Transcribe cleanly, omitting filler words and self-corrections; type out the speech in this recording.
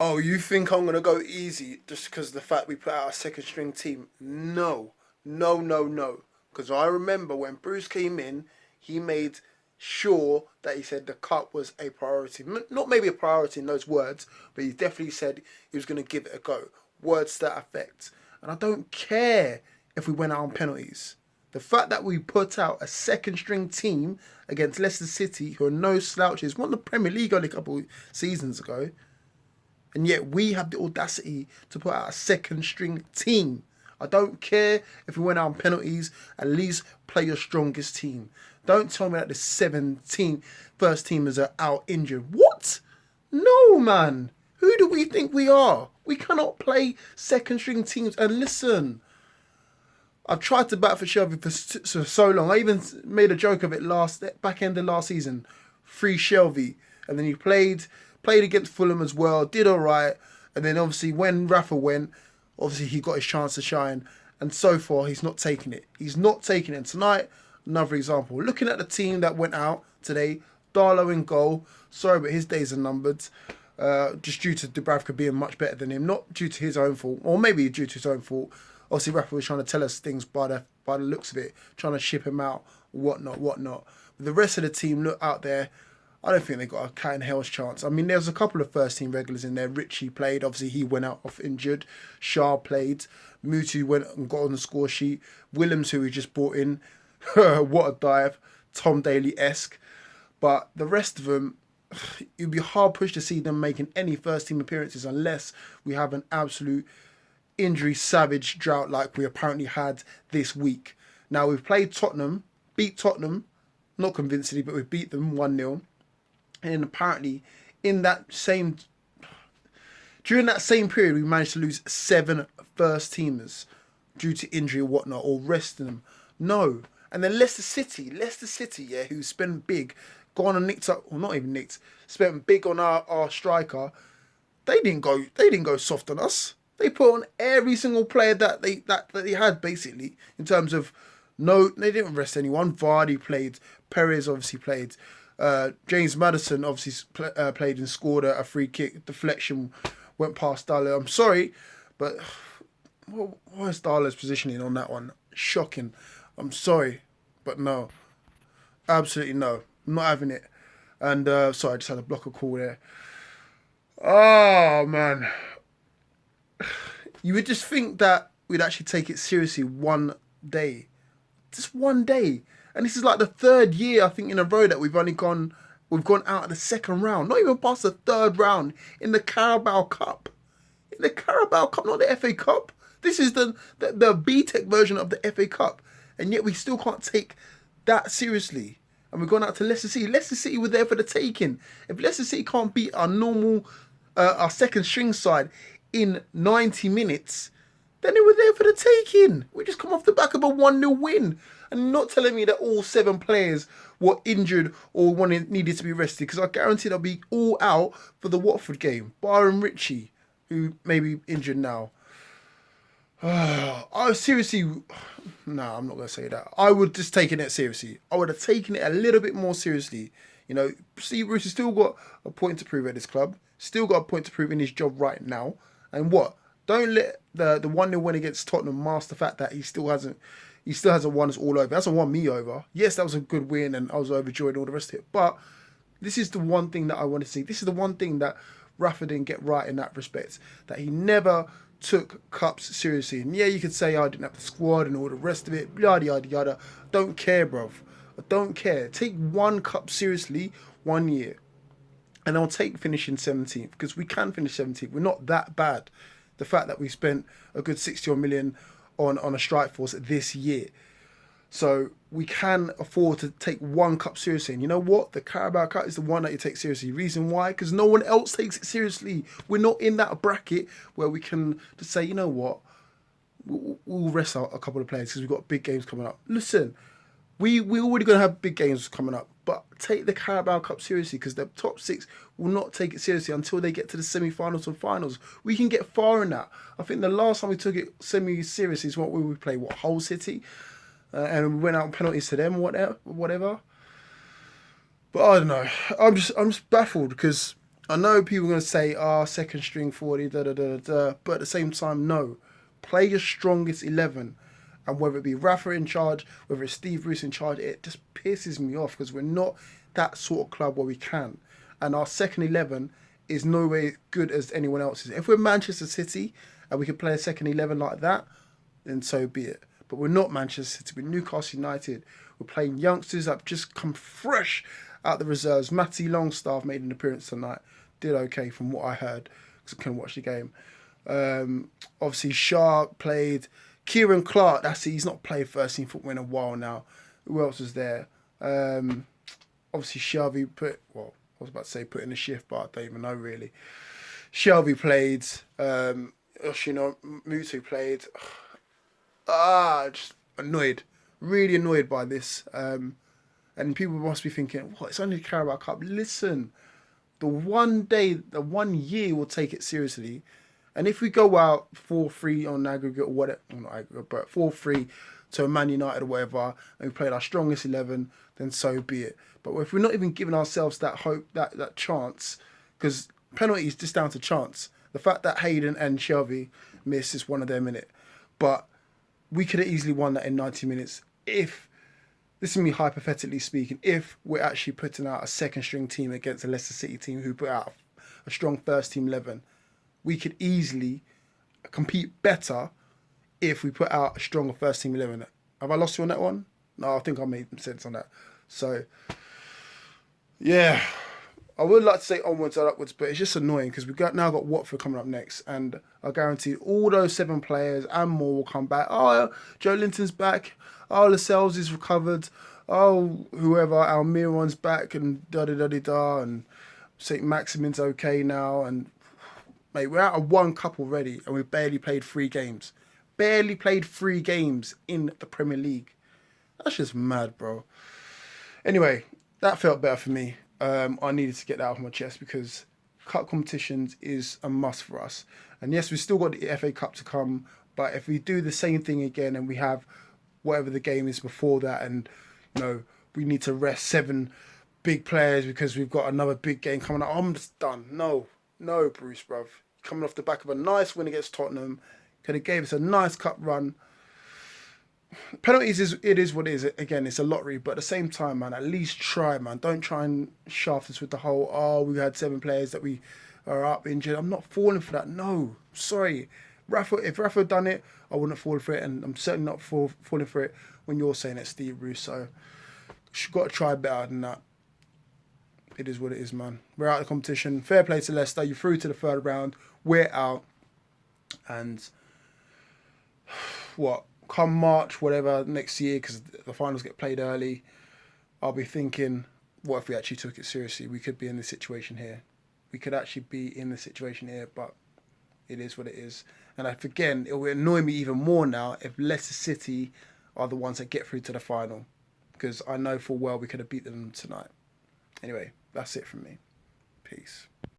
Oh, you think I'm gonna go easy just because of the fact we put out a second string team? No, no, no, no. Because I remember when Bruce came in, he made sure that he said the cup was a priority. Not maybe a priority in those words, but he definitely said he was gonna give it a go. Words to that effect. And I don't care if we went out on penalties. The fact that we put out a second string team against Leicester City, who are no slouches, won the Premier League only a couple of seasons ago, and yet we have the audacity to put out a second string team. I don't care if we went out on penalties, at least play your strongest team. Don't tell me that the 17 first teamers are out injured. What? No, man. Who do we think we are? We cannot play second string teams. And listen, I've tried to bat for Shelvey for so long. I even made a joke of it back end of last season. Free Shelvey. And then he played against Fulham as well, did all right. And then obviously when Rafa went, obviously he got his chance to shine. And so far, he's not taking it. He's not taking it. And tonight, another example. Looking at the team that went out today, Darlow in goal. Sorry, but his days are numbered. Just due to Dubravka being much better than him. Not due to his own fault. Or maybe due to his own fault. Obviously, Rafa was trying to tell us things by the looks of it. Trying to ship him out, whatnot, whatnot. But the rest of the team look out there. I don't think they got a cat in hell's chance. I mean, there was a couple of first team regulars in there. Richie played. Obviously, he went out off injured. Shah played. Muto went and got on the score sheet. Williams, who we just brought in. What a dive. Tom Daly-esque. But the rest of them, it'd be hard pushed to see them making any first team appearances unless we have an absolute injury savage drought like we apparently had this week. Now, we've played Tottenham, beat Tottenham, not convincingly, but we beat them 1-0. And apparently, during that same period, we managed to lose 7 first teamers due to injury or whatnot, or resting them. No. And then Leicester City, yeah, who spent big, gone and nicked up, or not even nicked, spent big on our striker. They didn't go soft on us. They put on every single player that they had, basically, in terms of no, they didn't rest anyone. Vardy played, Perez obviously played. James Maddison obviously played and scored a free kick. Deflection went past Darlow. I'm sorry, but what is Darlow's positioning on that one? Shocking. I'm sorry, but no. Absolutely no. I'm not having it. And sorry, I just had a blocker call there. Oh, man. You would just think that we'd actually take it seriously one day. Just one day. And this is like the third year, I think, in a row that we've gone out of the second round. Not even past the third round in the Carabao Cup. In the Carabao Cup, not the FA Cup. This is the BTEC version of the FA Cup. And yet we still can't take that seriously. And we've gone out to Leicester City. Leicester City were there for the taking. If Leicester City can't beat our second string side in 90 minutes, then they were there for the taking. We just come off the back of a 1-0 win. And you're not telling me that all 7 players were injured or needed to be rested, because I guarantee they'll be all out for the Watford game. Byron Ritchie, who may be injured now. I seriously... No, I'm not going to say that. I would just taken it seriously. I would have taken it a little bit more seriously. You know, Steve Bruce has still got a point to prove at this club. Still got a point to prove in his job right now. And what? Don't let the 1-0 win against Tottenham mask the fact that he still hasn't won us all over. He hasn't won me over. Yes, that was a good win and I was overjoyed and all the rest of it. But this is the one thing that I want to see. This is the one thing that Rafa didn't get right in that respect. That he never took cups seriously. And yeah, you could say, I didn't have the squad and all the rest of it. Yada, yada, yada. I don't care, bruv. I don't care. Take one cup seriously 1 year. And I'll take finishing 17th. Because we can finish 17th. We're not that bad. The fact that we spent a good 60 million on a strike force this year. So we can afford to take one cup seriously. And you know what? The Carabao Cup is the one that you take seriously. Reason why? Because no one else takes it seriously. We're not in that bracket where we can just say, you know what? We'll rest out a couple of players because we've got big games coming up. Listen, we're already going to have big games coming up. But take the Carabao Cup seriously, because the top 6 will not take it seriously until they get to the semi-finals and finals. We can get far in that. I think the last time we took it semi-seriously is what we would play, Hull City? And we went out on penalties to them, whatever. But I don't know. I'm just baffled because I know people are going to say, second string 40, da da da da, but at the same time, no. Play your strongest 11. And whether it be Rafa in charge, whether it's Steve Bruce in charge, it just pisses me off because we're not that sort of club where we can. And our second 11 is no way good as anyone else's. If we're Manchester City and we can play a second 11 like that, then so be it. But we're not Manchester City. We're Newcastle United. We're playing youngsters that have just come fresh out the reserves. Matty Longstaff made an appearance tonight. Did okay from what I heard because I couldn't watch the game. Obviously, Shark played. Kieran Clark, that's it. He's not played first team football in a while now. Who else was there? Obviously, Shelvey I was about to say put in a shift, but I don't even know really. Shelvey played. Muto played. Just annoyed. Really annoyed by this. And people must be thinking, what? It's only the Carabao Cup. Listen, the 1 year we'll take it seriously. And if we go out 4-3 on aggregate or whatever, not aggregate, but 4-3 to a Man United or whatever, and we played our strongest 11, then so be it. But if we're not even giving ourselves that hope, that chance, because penalties just down to chance. The fact that Hayden and Shelvey missed is one of them in it. But we could have easily won that in 90 minutes if, this is me hypothetically speaking, if we're actually putting out a second string team against a Leicester City team who put out a strong first team 11. We could easily compete better if we put out a stronger first team 11. Have I lost you on that one? No, I think I made sense on that. So, yeah, I would like to say onwards and upwards, but it's just annoying because we've now got Watford coming up next, and I guarantee all those 7 players and more will come back. Oh, Joe Linton's back. Oh, Lascelles is recovered. Oh, whoever, Almiron's back, and da-da-da-da-da, and St. Maximin's okay now, and mate, we're out of 1 cup already, and we've barely played 3 games. Barely played 3 games in the Premier League. That's just mad, bro. Anyway, that felt better for me. I needed to get that off my chest because cup competitions is a must for us. And yes, we've still got the FA Cup to come, but if we do the same thing again and we have whatever the game is before that, and we need to rest 7 big players because we've got another big game coming up, I'm just done. No, Bruce, bruv. Coming off the back of a nice win against Tottenham, could have gave us a nice cup run. Penalties it is what it is. Again, it's a lottery, but at the same time, man, at least try, man. Don't try and shaft us with the whole, we had 7 players that we are up injured. I'm not falling for that. No, sorry. If Rafa had done it, I wouldn't fall for it, and I'm certainly not falling for it when you're saying it, Steve Bruce. So, you've got to try better than that. It is what it is, man. We're out of the competition. Fair play to Leicester. You're through to the 3rd round. We're out. And come March, whatever, next year, because the finals get played early, I'll be thinking, what if we actually took it seriously? We could be in this situation here. We could actually be in this situation here, but it is what it is. And again, it will annoy me even more now if Leicester City are the ones that get through to the final, because I know full well we could have beaten them tonight. Anyway, that's it from me. Peace.